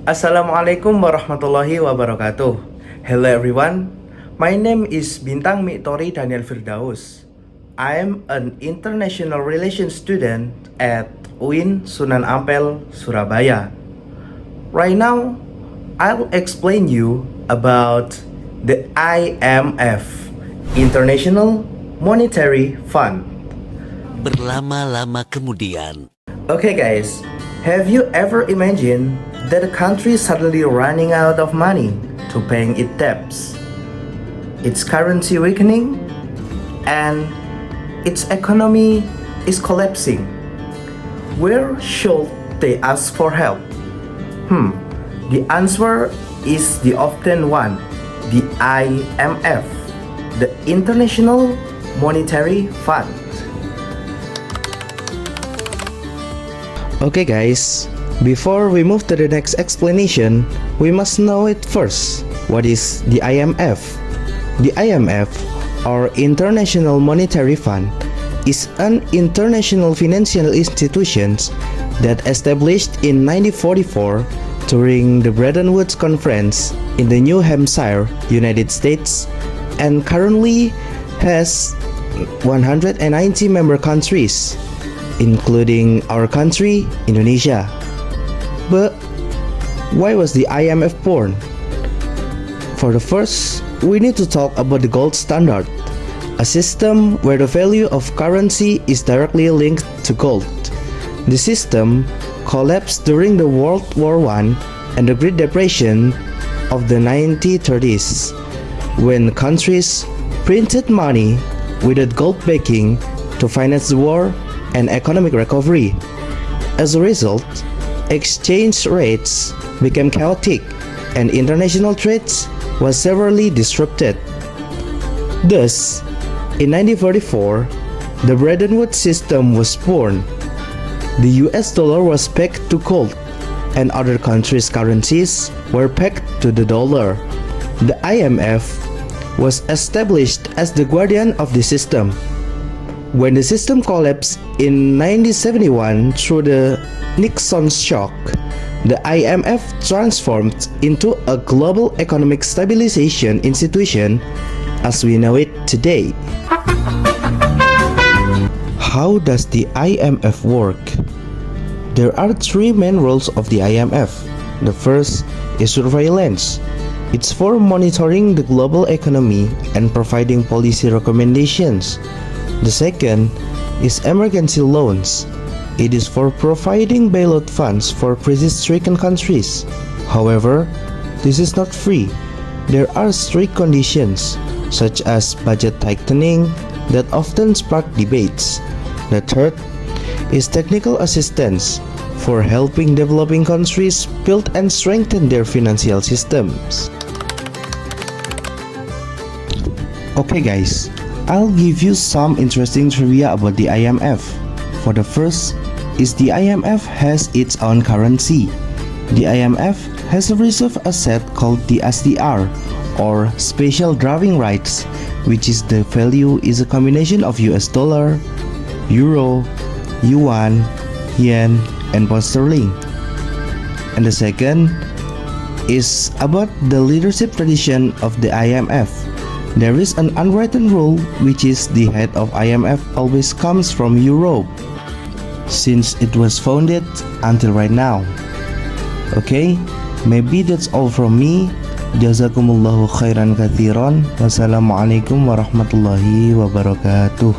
Assalamualaikum warahmatullahi wabarakatuh. Hello everyone. My name is Bintang Miktori Daniel Firdaus. I am an international relations student at UIN Sunan Ampel, Surabaya. Right now, I'll explain you about the IMF, International Monetary Fund. Berlama-lama kemudian. Okay guys, have you ever imagined that a country suddenly running out of money to paying its debts, its currency weakening, and its economy is collapsing? Where should they ask for help? The answer is the often one, the IMF, the International Monetary Fund. Okay guys, before we move to the next explanation, we must know it first. What is the IMF? The IMF, or International Monetary Fund, is an international financial institution that established in 1944 during the Bretton Woods Conference in the New Hampshire, United States, and currently has 190 member countries, including our country, Indonesia. But why was the IMF born? For the first, we need to talk about the gold standard, a system where the value of currency is directly linked to gold. The system collapsed during the World War I and the Great Depression of the 1930s, when countries printed money without gold backing to finance the war and economic recovery. As a result, exchange rates became chaotic and international trade was severely disrupted. Thus, in 1944, the Bretton Woods system was born. The US dollar was pegged to gold, and other countries' currencies were pegged to the dollar. The IMF was established as the guardian of the system. When the system collapsed in 1971 through the Nixon shock, the IMF transformed into a global economic stabilization institution as we know it today. How does the IMF work? There are three main roles of the IMF. The first is surveillance. It's for monitoring the global economy and providing policy recommendations. The second is emergency loans. It is for providing bailout funds for crisis-stricken countries. However, this is not free. There are strict conditions, such as budget tightening, that often spark debates. The third is technical assistance for helping developing countries build and strengthen their financial systems. Okay guys, I'll give you some interesting trivia about the IMF. For the first is the IMF has its own currency. The IMF has a reserve asset called the SDR, or Special Drawing Rights, which is the value is a combination of US dollar, euro, yuan, yen, and pound sterling. And the second is about the leadership tradition of the IMF. There is an unwritten rule which is the head of IMF always comes from Europe, since it was founded until right now. Okay, maybe that's all from me. Jazakumullahu khairan katsiran. Wassalamualaikum warahmatullahi wabarakatuh.